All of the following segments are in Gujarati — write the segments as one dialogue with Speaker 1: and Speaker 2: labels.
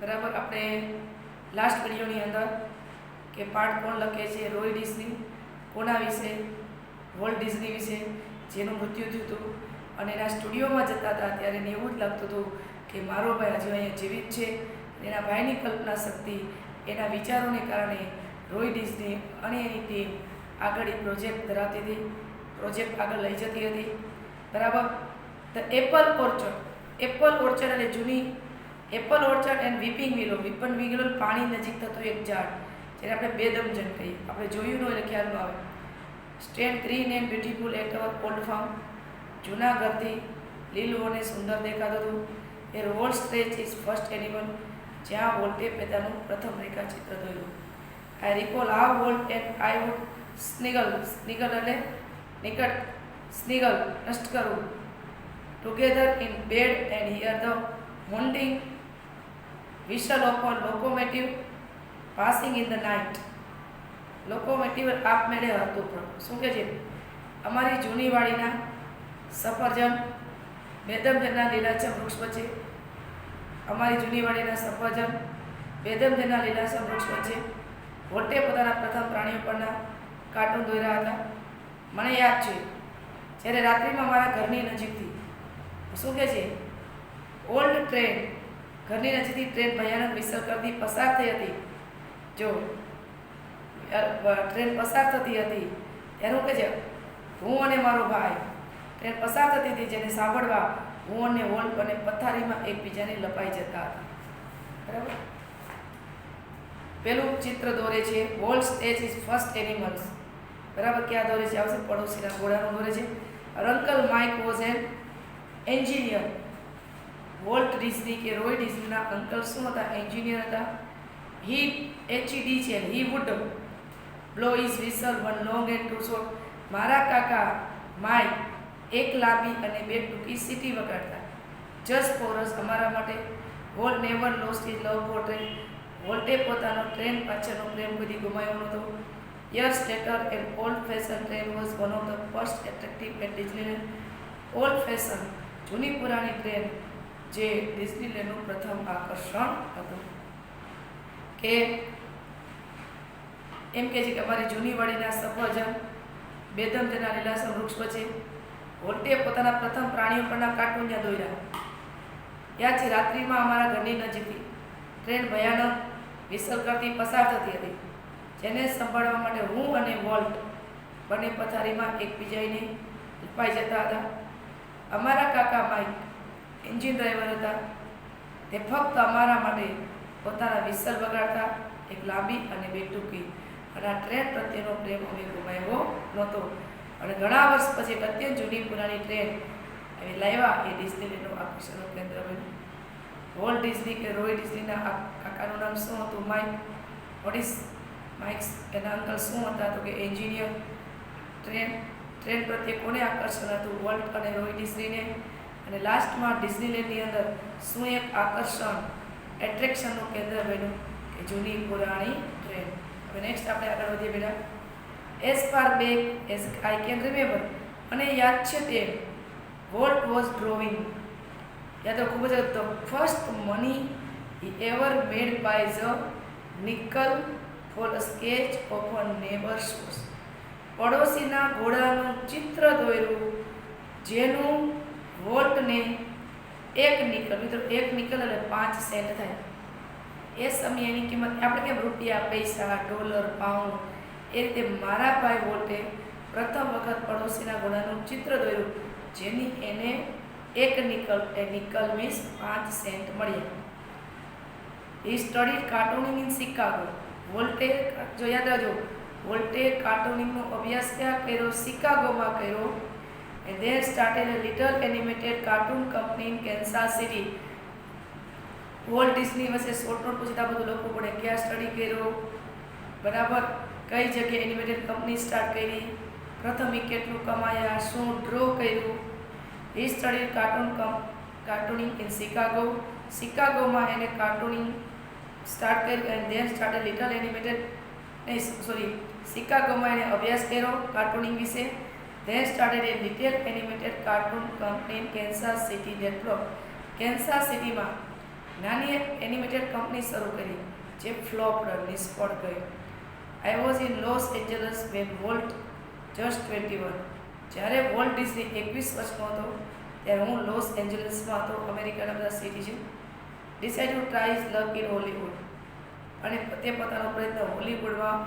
Speaker 1: બરાબર. આપણે લાસ્ટ વિડીયોની અંદર કે પાઠ કોણ લખે છે, રોય ડિઝની, કોના વિશે, વોલ્ટ ડિઝની વિશે, જેનું મૃત્યુ થયું હતું અને એના સ્ટુડિયોમાં જતા હતા ત્યારે એને એવું જ લાગતું હતું કે મારો ભાઈ હજુ અહીંયા જીવિત છે. એના ભાઈની કલ્પના શક્તિ, એના વિચારોને કારણે રોય ડિઝની અને એની ટીમ આગળ એ પ્રોજેક્ટ ધરાવતી હતી, પ્રોજેક્ટ આગળ લઈ જતી હતી. બરાબર. ધ એપલ ઓર્ચર્ડ એટલે જૂની એપલ ઓર્ચર્ડ એન્ડ વીપિંગ વિલો. વીપિંગ વિલો પાણી નજીક થતું એક ઝાડ, જેને આપણે બેદમજન કહીએ. આપણે જોયું ન હોય એટલે ખ્યાલ ન આવે. Stand green and beautiful at our old farm. જૂના ઘરથી લીલું અને સુંદર દેખાતું હતું. એ Walt stretch is first animal, જ્યાં વોલ્ટે પોતાનું પ્રથમ રેખાચિત્ર દોર્યું. I recall how Walt and I would snuggle એટલે નિકટ, સ્નિગલ નષ્ટ કરવું, together in bed and hear the haunting whistle of a locomotive passing in the night. Locomotive આપમેળે હતું પણ શું કે છે, અમારી જૂની વાડીના સફરજન, બેદમજનના લીલાછમ વૃક્ષ વચ્ચે, અમારી જૂની વાડીના સફરજન, બેદમજનના લીલાછમ વૃક્ષ વચ્ચે વોલ્ટે પોતાના પ્રથમ પ્રાણીઓ પરના કાર્ટૂન દોર્યા હતા. મને યાદ છે જ્યારે રાત્રિમાં મારા ઘરની નજીકથી શું કે છે, ઓલ્ડ ટ્રેન, ઘરની નજીકથી ટ્રેન ભયાનક વિસલ કરતી પસાર થઈ હતી. જો ટ્રેન પસાર થતી હતી એનું કે છે, હું અને મારો ભાઈ ટ્રેન પસાર થતી હતી જેને સાંભળવા હું અને વોલ્ટ અને પથારીમાં એકબીજાને લપાઈ જતા હતા. બરાબર. પેલું ચિત્ર દોરે છે Walt sketch is first animals. બરાબર. ક્યાં દોરે છે? આવશે પડોશીના ઘોડાનું દોરે છે. Uncle Mike was an engineer. Walt Disney કે રોય ડિઝનીના અંકલ શું હતા? એન્જિનિયર હતા. હી એચડી છે, he would blow is whistle one long and two short. મારા કાકા માઇક એક લાંબી અને બે ટૂંકી સીટી વગાડતા. જસ્ટ ફોર અસ, અમારા માટે. Walt never lost his love for train. વોલ્ટે પોતાનો ટ્રેન પાછળનો પ્રેમ કદી ગુમાવ્યો નહોતો. Years later an old fashion train was one of the first attractive at Disneyland. Old fashion, જૂની પુરાણી ટ્રેન જે ડિઝનીલેન્ડનું પ્રથમ આકર્ષણ હતું. કે એમ કે છે કે અમારી જૂની વાડીના સફરજન, બેદમજનના લીલાછમ વૃક્ષ વચ્ચે વોલ્ટે પોતાના પ્રથમ પ્રાણીઓ પરના કાર્ટૂન ત્યાં દોર્યા. યાદ છે રાત્રિમાં અમારા ઘરની નજીકથી ટ્રેન ભયાનક વિસલ કરતી પસાર થતી હતી, જેને સંભાળવા માટે હું અને વોલ્ટ બંને પથારીમાં એકબીજાને લપાઈ જતા હતા. અમારા કાકા માઇક એન્જિન ડ્રાઈવર હતા. તે ફક્ત અમારા માટે પોતાના વિસલ વગાડતા, એક લાંબી અને બે ટૂંકી. અને આ ટ્રેન પ્રત્યેનો પ્રેમ અમે ગુમાવ્યો નહોતો. અને ઘણા વર્ષ પછી એક અત્યંત જૂની પુરાણી ટ્રેન એ લાવ્યા એ ડિઝનીલેન્ડનું આકર્ષણનું કેન્દ્ર બન્યું. વોલ્ટ ડિઝની કે રોય ડિઝનીના કાકાનું નામ શું હતું? માઇક. What is Mike's? એના અંકલ શું હતા? તો કે એન્જિનિયર. ટ્રેન પ્રત્યે કોને આકર્ષણ હતું? વોલ્ટ અને રોય ડિઝનીને. અને લાસ્ટમાં ડિઝનીલેન્ડની અંદર શું એક આકર્ષણ, એટ્રેક્શનનું કેન્દ્ર બન્યું કે જૂની પુરાણી ટ્રેન. હવે નેક્સ્ટ આપણે આગળ વધીએ બેટા. As far back as I can remember, મને યાદ છે તે વોલ્ટ વોઝ ડ્રોઈંગ. યાદ ખૂબ જ the first money he ever made by the nickel for a sketch of a neighbour's house. પડોશીના ઘોડાનું ચિત્ર દોર્યું જેનું વોલ્ટને એક નિકલ, મિત્રો એક નિકલ એટલે 5 સેન્ટ થાય. એ સમયે એની કિંમત આપણે કેમ રૂપિયા, પૈસા, ડોલર, પાઉન્ડ, એ રીતે મારા ભાઈ વોલ્ટે પ્રથમ વખત પડોશીના ઘોડાનું ચિત્ર દોર્યું જેની એને એક નિકલ, એ નિકલ મીન્સ 5 સેન્ટ મળ્યા. હી સ્ટડીડ કાર્ટૂનિંગ ઇન શિકાગો. વોલ્ટે, જો યાદ રાખજો, વોલ્ટે કાર્ટૂનિંગનો અભ્યાસ ક્યાં કર્યો? શિકાગોમાં કર્યો. And then started a little animated cartoon company in Kansas City. Walt Disney વિશે શોર્ટ નોટ પૂછતા બધું લખવું પડે. ક્યાં સ્ટડી કર્યો? બરાબર. કઈ જગ્યાએ એનિમેટેડ કંપની સ્ટાર્ટ કરી? પ્રથમ એ કેટલું કમાયા? શું ડ્રો કર્યું? He studied cartooning in Chicago. શિકાગોમાં એને કાર્ટૂનિંગ સ્ટાર્ટ કર્યું. And then started little animated શિકાગોમાં એને અભ્યાસ કર્યો કાર્ટૂનિંગ વિશે. Then started a little animated cartoon company in Kansas City that block. Kansas સિટીમાં નાની એનિમેટેડ કંપની શરૂ કરી જે ફ્લોપ્ડ, નિષ્ફળ ગઈ. I was in Los Angeles when Walt just 21. જ્યારે વોલ્ટ ડિઝની 21 વર્ષનો હતો ત્યારે હું લોસ એન્જલસમાં હતો, અમેરિકાના બધા સિટી છે. Decide to try his luck in Hollywood. અને તે પોતાનો પ્રયત્ન હોલીવુડમાં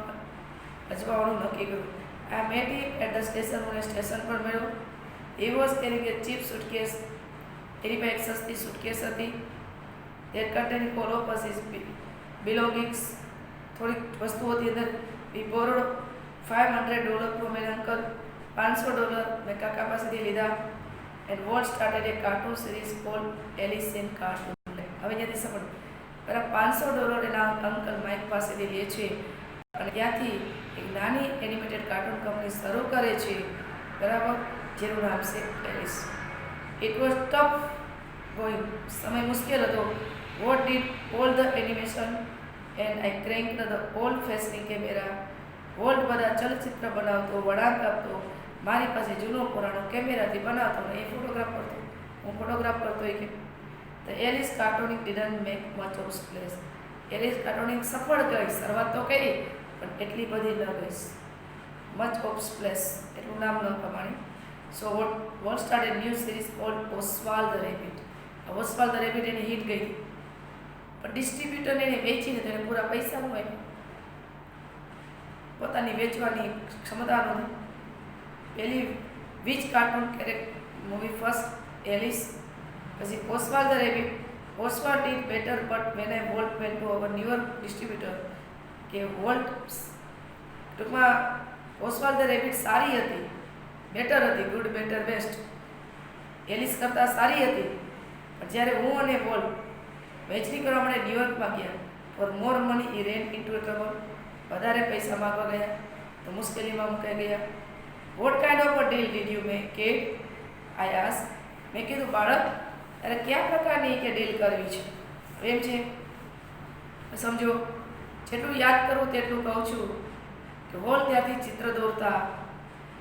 Speaker 1: અજમાવવાનું નક્કી કર્યું. I met him at the station. મને સ્ટેશન પર મળ્યો. He was carrying a cheap suitcase. એની પાસે એક સસ્તી સુટકેસ હતી. That containing all of his belongings. થોડીક વસ્તુઓ હતી અંદર. We borrowed $500 from an uncle. $500 મેં કાકા પાસેથી લીધા. And Walt started a cartoon series called Alice in cartoon. હવે ત્યાંથી સફળ બરાબર $500 એના અંકલ માઇક પાસેથી લે છે અને ત્યાંથી એક નાની એનિમેટેડ કાર્ટૂન કંપની શરૂ કરે છે, બરાબર, જેનું નામ છે Alice. It was tough going. સમય મુશ્કેલ હતો. What did all the animation and I crank the old fashioning camera. Walt બધા ચલચિત્ર બનાવતો, વળાંક આપતો. મારી પાસે જૂનો પુરાણો કેમેરાથી બનાવતો ને એ ફોટોગ્રાફ કરતો. હું ફોટોગ્રાફ કરતો એ કે the Alice cartooning didn't make much of splash. Alice cartooning સફળ ગઈ, શરૂઆત તો કરી પણ એટલી બધી ન ગઈ. મચ ઓફ સ્પ્લેશ એટલું નામ ન કમાણી. So Walt started new series called Oswald the rabbit. Oswald the rabbit એની હિટ ગઈ પણ ડિસ્ટ્રીબ્યુટરને એને વેચીને તેને પૂરા પૈસા ન હોય, પોતાની વેચવાની ક્ષમતા નહોતી. પહેલી which cartoon movie first Alice, પછી Oswald the rabbit. Oswald did better but when I Walt went to our New York distributor. કે વોલ્ટ ટૂંકમાં ઓસ્વાલ્ડ ધ રેબિટ સારી હતી, બેટર હતી, ગુડ બેટર બેસ્ટ, એલિસ કરતાં સારી હતી. પણ જ્યારે હું અને વોલ્ટ વહેંચણી કરવા માટે ન્યુયોર્કમાં ગયા for more money E rain into trouble. વધારે પૈસા માગવા ગયા તો મુશ્કેલીમાં મુકાઈ ગયા. What kind of a deal did you make kid? I ask. મેં કીધું બાળક તારે કયા પ્રકારની કે ડીલ કરવી છે? એમ છે સમજો, જેટલું યાદ કરું તેટલું કહું છું કે વોલ્ટ ત્યાંથી ચિત્ર દોરતા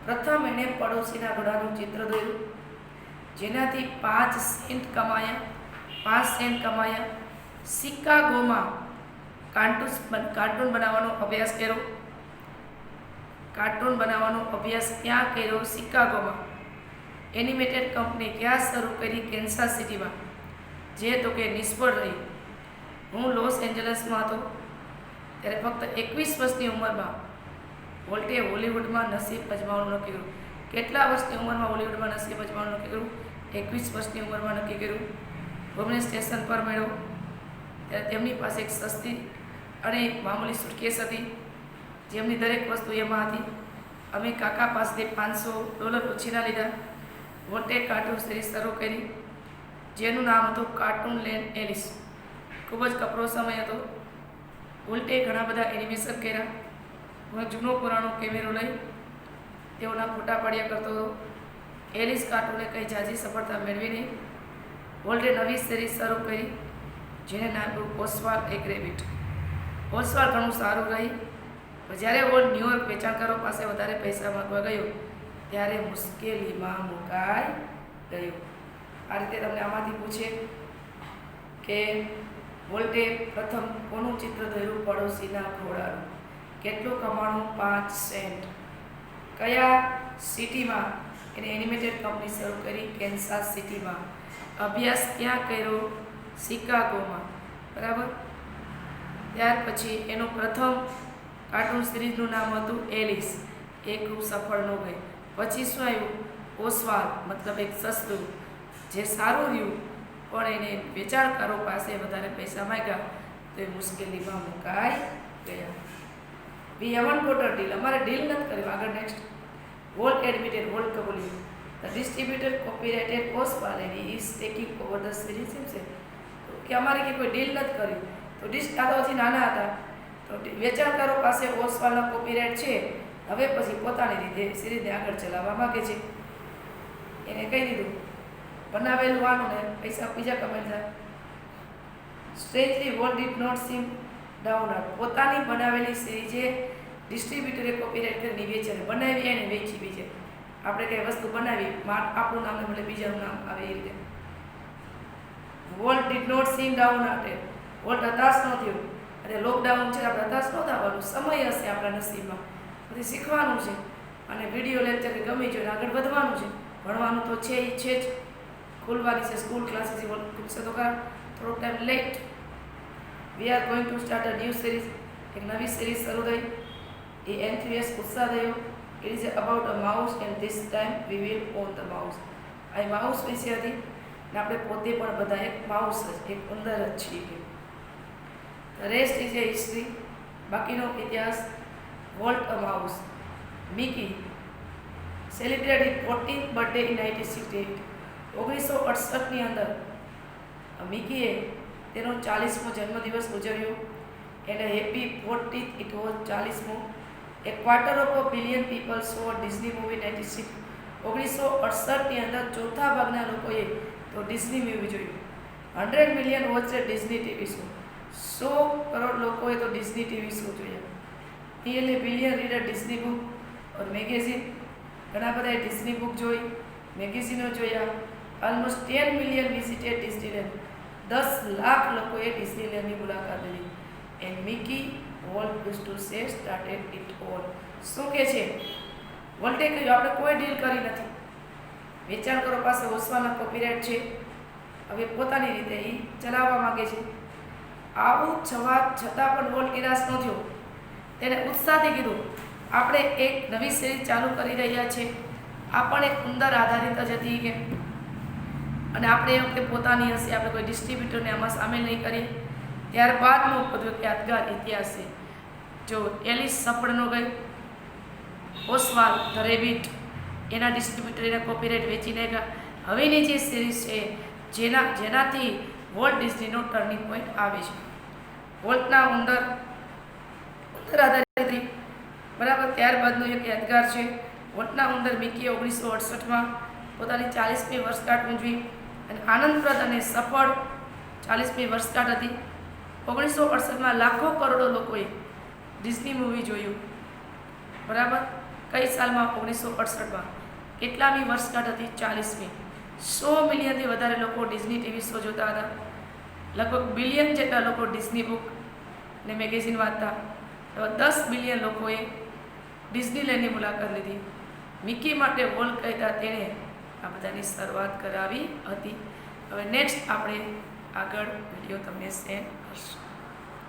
Speaker 1: પ્રથમ એણે પડોશીના ઘોડાનું ચિત્ર દોર્યું જેનાથી 5 સેન્ટ કમાયા. શિકાગોમાં કાર્ટૂન બનાવવાનો અભ્યાસ કર્યો. ક્યાં કર્યો? શિકાગોમાં. એનિમેટેડ કંપની ક્યાં શરૂ કરી? કેન્સાસ સિટીમાં, જે તો કે નિષ્ફળ રહી. હું લોસ એન્જલસમાં હતો ત્યારે ફક્ત 21 વર્ષની ઉંમરમાં વોલ્ટે હોલિવૂડમાં નસીબ અજમાવવાનું નક્કી કર્યું. કેટલા વર્ષની ઉંમરમાં હોલિવૂડમાં નસીબ અજમાવવાનું નક્કી કર્યું? 21 વર્ષની ઉંમરમાં નક્કી કર્યું. મને સ્ટેશન પર મળ્યો ત્યારે તેમની પાસે એક સસ્તી અને મામૂલી સુટકેસ હતી જેમની દરેક વસ્તુ એમાં હતી. અમે કાકા પાસેથી $500 ઉછીના લીધા. વોલ્ટે કાર્ટૂન સિરીઝ શરૂ કરી જેનું નામ હતું કાર્ટૂન લેન્ડ એલિસ. ખૂબ જ કપરો સમય હતો. વોલ્ટે ઘણા બધા એનિમેશન કર્યા. હું જૂનો પુરાણો કેમેરો લઈ તેઓના ફોટા પાડ્યા કરતો હતો. એલિસ કાર્ટૂને કંઈ ઝાઝી સફળતા મેળવી નહીં. વોલ્ટે નવી સિરીઝ શરૂ કરી જેને નામ આપ્યું ઓસ્વાલ્ડ એક રેબિટ. ઓસ્વાલ્ડ ઘણું સારું રહી પણ જ્યારે વોલ્ટ ન્યુયોર્ક વેચાણકારો પાસે વધારે પૈસા માંગવા ગયો ત્યારે મુશ્કેલીમાં મુકાઈ ગયો. આ રીતે તમને આમાંથી પૂછે કે વોલ્ટે પ્રથમ કોનું ચિત્ર દોર્યું? પડોશીના ઘોડાનું. કેટલું કમાણું? 5 સેન્ટ. કયા સિટીમાં એને એનિમેટેડ કંપની શરૂ કરી? કેન્સાસ સિટીમાં. અભ્યાસ ક્યાં કર્યો? શિકાગોમાં, બરાબર. ત્યાર પછી એનું પ્રથમ કાર્ટૂન સિરીઝનું નામ હતું એલિસ. એ ખૂબ સફળ ન ગઈ. પછી શું આવ્યું? ઓસ્વાલ્ડ, મતલબ એક સસ્તું જે સારું રહ્યું પણ એને વેચાણકારો પાસે વધારે પૈસા માંગ્યા તો એ મુશ્કેલીમાં મુકાઈ ગયા. We haven't got a deal. અમારે ડીલ નથી કર્યું. આગળ નેક્સ્ટ. Walt admitted. વોલ્ટ કબૂલ્યું. The distributor copyrighted Oswald and he is taking over the series. એમ છે કે અમારે કે કોઈ ડીલ નથી કર્યું તો ડિસ્ટ્રીબ્યુટરથી નાના હતા તો વેચાણકારો પાસે ઓસ્વાલ્ડનો કોપીરાઇટ છે. હવે પછી પોતાની રીતે સિરીઝને આગળ ચલાવવા માગે છે. એને કહી દીધું બનાવેલું આનું ને પૈસા બીજા કમાઈ જાય. Strangely Walt did not seem down. પોતાની બનાવેલી સિરીઝે ડિસ્ટ્રીબ્યુટરે કોપીરાઇટ કરીને વેચે, બનાવી એને વેચી બીજે. આપણે કંઈ વસ્તુ બનાવી આપણું નામ ને બદલે બીજાનું નામ આવે એ રીતે. World did not seem downhearted. World હતાશ ન થયું. અને લોકડાઉન છે આપણે હતાશ ન થવાનું, સમય હશે આપણા નસીબમાં, બધી શીખવાનું છે. અને વિડીયો લેક્ચર ગમી જોઈએ, આગળ વધવાનું છે. ભણવાનું તો છે જ. ખુલવાની છે સ્કૂલ, ક્લાસીસ ખુલશે તો ખરા, થોડોક time late. We are going to start a new series. એક નવી સિરીઝ શરૂ થઈ. એ એન્થ્યુએસ ઉત્સાહ થયો. It is about a mouse and this time we will own the mouse. આ માઉસ વિશે હતી ને આપણે પોતે પણ બધા એક માઉસ જ, એક ઉંદર જ છીએ. Rest is a history. બાકીનો ઇતિહાસ. Walt a mouse. Mickey celebrated 14th birthday in 1968. 1968ની અંદર મિકીએ તેનો 40મો જન્મદિવસ ઉજવ્યો. એને હેપી 40th. ઇટ વોઝ 40મો. A quarter of a billion people saw Disney movie 96. 1968ની અંદર ચોથા ભાગના લોકોએ તો ડિઝની મૂવી જોયું. 100 million watch Disney TV show. 100 crore લોકોએ તો ડિઝની ટીવી શો જોયા. Nearly billion reader Disney book or magazine. ઘણા બધાએ ડિઝની બુક જોઈ, મેગેઝિનો જોયા. Almost 10 million visited Disneyland. 10 lakh લોકોએ ડિઝનીલેન્ડની મુલાકાત લીધી. And Mickey volt use to say started it all. શું કે છે? વોલ્ટે કહ્યું આપણે કોઈ ડીલ કરી નથી. વેચાણકારો પાસે ઓસવાના કોપીરાઇટ છે. હવે પોતાની રીતે એ ચલાવવા માંગે છે. આવું છતાં પણ વોલ્ટ નિરાશ ન થયો. તેને ઉત્સાહથી કીધું આપણે એક નવી સિરીઝ ચાલુ કરી રહ્યા છે. આ પણ એક ઉંદર આધારિત જ હતી કે, અને આપણે એ વખતે પોતાની હશે, આપણે કોઈ ડિસ્ટ્રીબ્યુટરને આમાં સામેલ નહીં કરીએ. ત્યારબાદનો યાદગાર ઇતિહાસ છે. જો એલિસ સફળ ન ગઈ, ઓસવાલ ધ રેબિટ એના ડિસ્ટ્રીબ્યુટર એના કોપીરાઇટ વેચી નાખ્યા. હવેની જે સિરીઝ છે જેનાથી વોલ્ટ ડિઝનીનો ટર્નિંગ પોઈન્ટ આવે છે. વોલ્ટના ઉંદર આધારિત બરાબર. ત્યારબાદનું એક યાદગાર છે વોલ્ટના ઉંદર. મિકીએ 1968માં પોતાની 40મી વર્ષગાંઠ ઉજવી અને આનંદપ્રદ અને સફળ 40મી વર્ષગાંઠ હતી. 1968માં લાખો કરોડો લોકોએ ડિઝની મૂવી જોયું. બરાબર. કઈ સાલમાં? 1968માં. કેટલામી વર્ષગાંઠ હતી? 40મી. 100 મિલિયનથી વધારે લોકો ડિઝની ટીવી શો જોતા હતા. લગભગ બિલિયન જેટલા લોકો ડિઝની બુક ને મેગેઝિન વાંચતા. એવા 10 બિલિયન લોકોએ ડિઝનીલેન્ડની મુલાકાત લીધી. મિકી માટે વોલ્ટ કહેતા તેણે આ બધાની શરૂઆત કરાવી હતી. હવે નેક્સ્ટ આપણે આગળ વિડીયો તમને શેર કરશું.